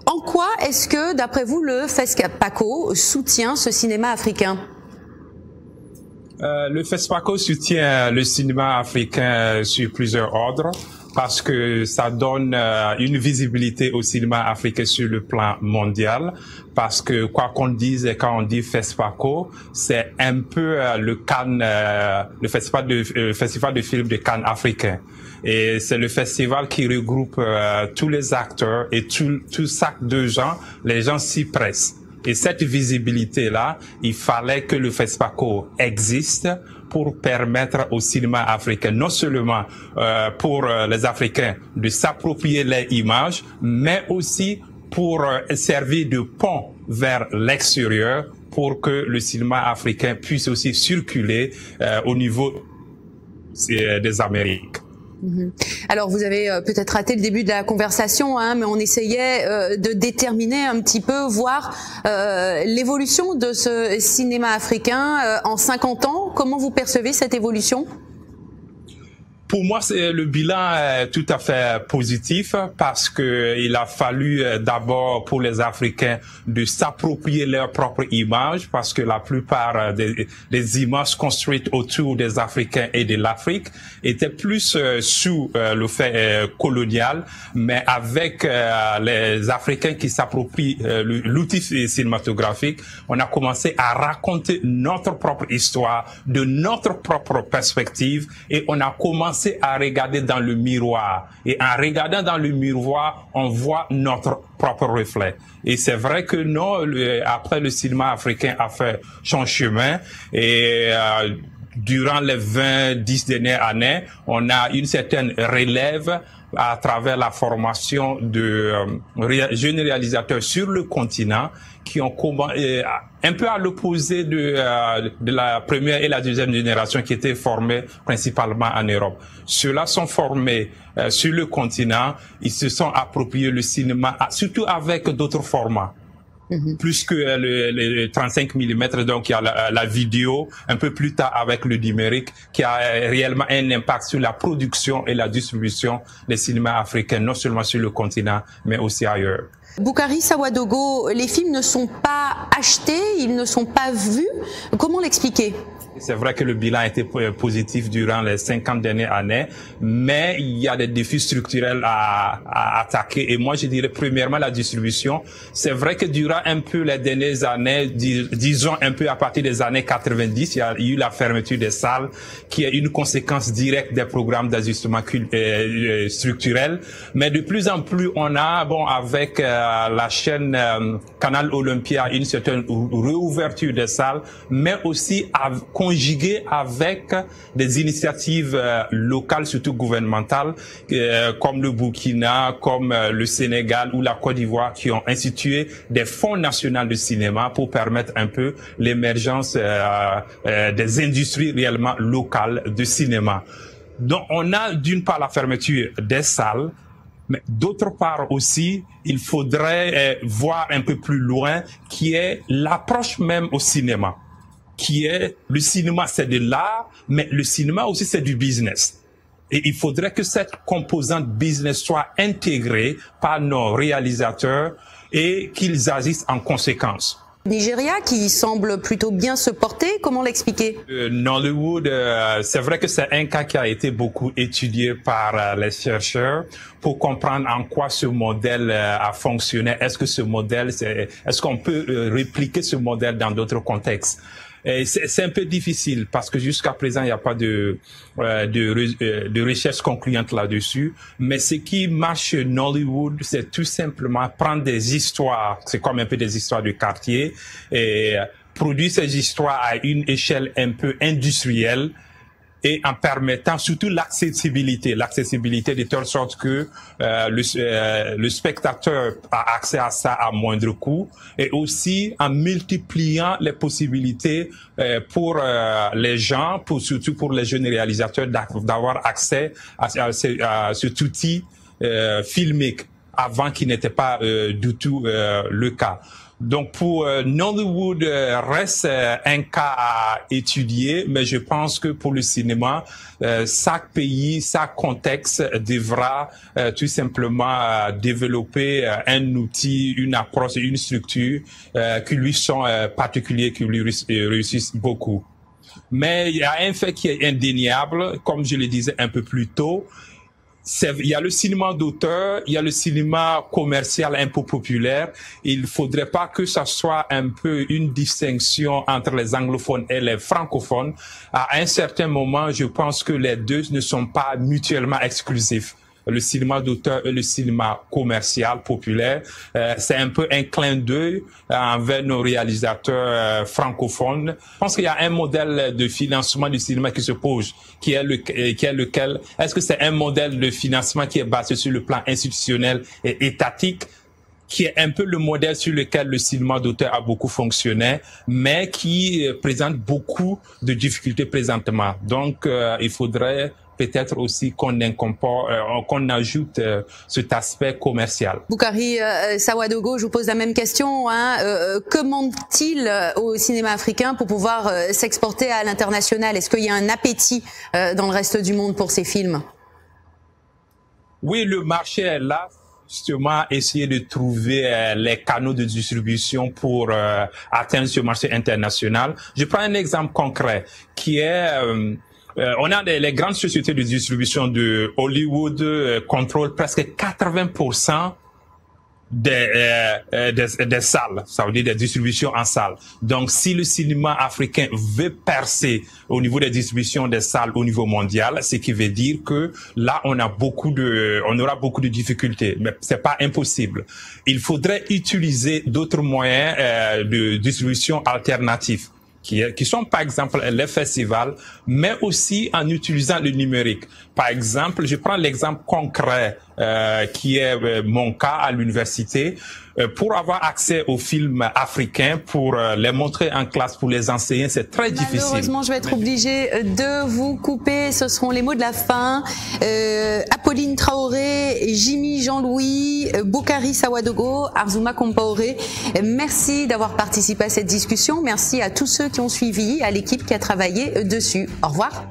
En quoi est-ce que, d'après vous, le FESPACO soutient ce cinéma africain? Le FESPACO soutient le cinéma africain sur plusieurs ordres parce que ça donne une visibilité au cinéma africain sur le plan mondial. Parce que quoi qu'on dise quand on dit FESPACO, c'est un peu le Cannes, le festival de films de Cannes africain. Et c'est le festival qui regroupe tous les acteurs et tout sac de gens, les gens s'y pressent. Et cette visibilité-là, il fallait que le FESPACO existe pour permettre au cinéma africain, non seulement pour les Africains de s'approprier les images, mais aussi pour servir de pont vers l'extérieur pour que le cinéma africain puisse aussi circuler au niveau des Amériques. Alors vous avez peut-être raté le début de la conversation, hein, mais on essayait de déterminer un petit peu, voir l'évolution de ce cinéma africain en 50 ans. Comment vous percevez cette évolution ? Pour moi, le bilan est tout à fait positif parce que il a fallu d'abord pour les Africains de s'approprier leur propre image parce que la plupart des images construites autour des Africains et de l'Afrique étaient plus sous le fait colonial, mais avec les Africains qui s'approprient l'outil cinématographique, on a commencé à raconter notre propre histoire, de notre propre perspective, et on a commencé à regarder dans le miroir. Et en regardant dans le miroir, on voit notre propre reflet. Et c'est vrai que non, après le cinéma africain a fait son chemin et durant les 10 dernières années, on a une certaine relève à travers la formation de jeunes réalisateurs sur le continent qui ont un peu à l'opposé de la première et la deuxième génération qui étaient formés principalement en Europe. Ceux-là sont formés sur le continent, ils se sont appropriés le cinéma, surtout avec d'autres formats. Plus que le 35 mm, donc il y a la vidéo, un peu plus tard avec le numérique, qui a réellement un impact sur la production et la distribution des cinémas africains, non seulement sur le continent, mais aussi ailleurs. Boukari Sawadogo, les films ne sont pas achetés, ils ne sont pas vus. Comment l'expliquer ? C'est vrai que le bilan a été positif durant les 50 dernières années, mais il y a des défis structurels à attaquer. Et moi, je dirais premièrement la distribution. C'est vrai que durant un peu les dernières années, disons un peu à partir des années 90, il y a eu la fermeture des salles, qui est une conséquence directe des programmes d'ajustement structurel. Mais de plus en plus, on a, avec la chaîne Canal Olympia, une certaine réouverture des salles, mais aussi conjugué avec des initiatives locales, surtout gouvernementales, comme le Burkina, comme le Sénégal ou la Côte d'Ivoire, qui ont institué des fonds nationaux de cinéma pour permettre un peu l'émergence des industries réellement locales de cinéma. Donc on a d'une part la fermeture des salles, mais d'autre part aussi, il faudrait voir un peu plus loin, qui est l'approche même au cinéma. Qui est, le cinéma c'est de l'art, mais le cinéma aussi c'est du business. Et il faudrait que cette composante business soit intégrée par nos réalisateurs et qu'ils agissent en conséquence. Nigeria, qui semble plutôt bien se porter, comment l'expliquer? Nollywood, c'est vrai que c'est un cas qui a été beaucoup étudié par les chercheurs pour comprendre en quoi ce modèle a fonctionné. Est-ce que ce modèle, est-ce qu'on peut répliquer ce modèle dans d'autres contextes? C'est un peu difficile parce que jusqu'à présent, il n'y a pas de recherche concluante là-dessus. Mais ce qui marche chez Nollywood, c'est tout simplement prendre des histoires, c'est comme un peu des histoires de quartier, et produire ces histoires à une échelle un peu industrielle, et en permettant surtout l'accessibilité de telle sorte que le spectateur a accès à ça à moindre coût, et aussi en multipliant les possibilités pour les gens, surtout pour les jeunes réalisateurs, d'avoir accès à cet outil filmique. avant qui n'était pas du tout le cas. Donc pour Nollywood reste un cas à étudier, mais je pense que pour le cinéma, chaque pays, chaque contexte devra tout simplement développer un outil, une approche, une structure qui lui sont particuliers, qui lui réussissent beaucoup. Mais il y a un fait qui est indéniable, comme je le disais un peu plus tôt. Il y a le cinéma d'auteur, il y a le cinéma commercial un peu populaire. Il faudrait pas que ça soit un peu une distinction entre les anglophones et les francophones. À un certain moment, je pense que les deux ne sont pas mutuellement exclusifs. Le cinéma d'auteur et le cinéma commercial populaire, c'est un peu un clin d'œil envers nos réalisateurs francophones. Je pense qu'il y a un modèle de financement du cinéma qui se pose, qui est lequel. Est-ce que c'est un modèle de financement qui est basé sur le plan institutionnel et étatique, qui est un peu le modèle sur lequel le cinéma d'auteur a beaucoup fonctionné, mais qui présente beaucoup de difficultés présentement. Donc, il faudrait peut-être aussi qu'on ajoute cet aspect commercial. Boukari Sawadogo, je vous pose la même question. Que manque-t-il au cinéma africain pour pouvoir s'exporter à l'international? Est-ce qu'il y a un appétit dans le reste du monde pour ces films? Oui, le marché est là. Justement, essayer de trouver les canaux de distribution pour atteindre ce marché international. Je prends un exemple concret qui est... on a les grandes sociétés de distribution de Hollywood contrôlent presque 80% des salles, ça veut dire des distributions en salle. Donc, si le cinéma africain veut percer au niveau des distributions des salles au niveau mondial, ce qui veut dire que là, on aura beaucoup de difficultés, mais c'est pas impossible. Il faudrait utiliser d'autres moyens de distribution alternatifs, qui sont par exemple les festivals, mais aussi en utilisant le numérique. Par exemple, je prends l'exemple concret qui est mon cas à l'université. Pour avoir accès aux films africains, pour les montrer en classe, pour les enseigner, c'est très difficile. Malheureusement, je vais être obligée de vous couper. Ce seront les mots de la fin. Apolline Traoré, Jimmy Jean-Louis, Boukari Sawadogo, Arzouma Compaoré, merci d'avoir participé à cette discussion. Merci à tous ceux qui ont suivi, à l'équipe qui a travaillé dessus. Au revoir.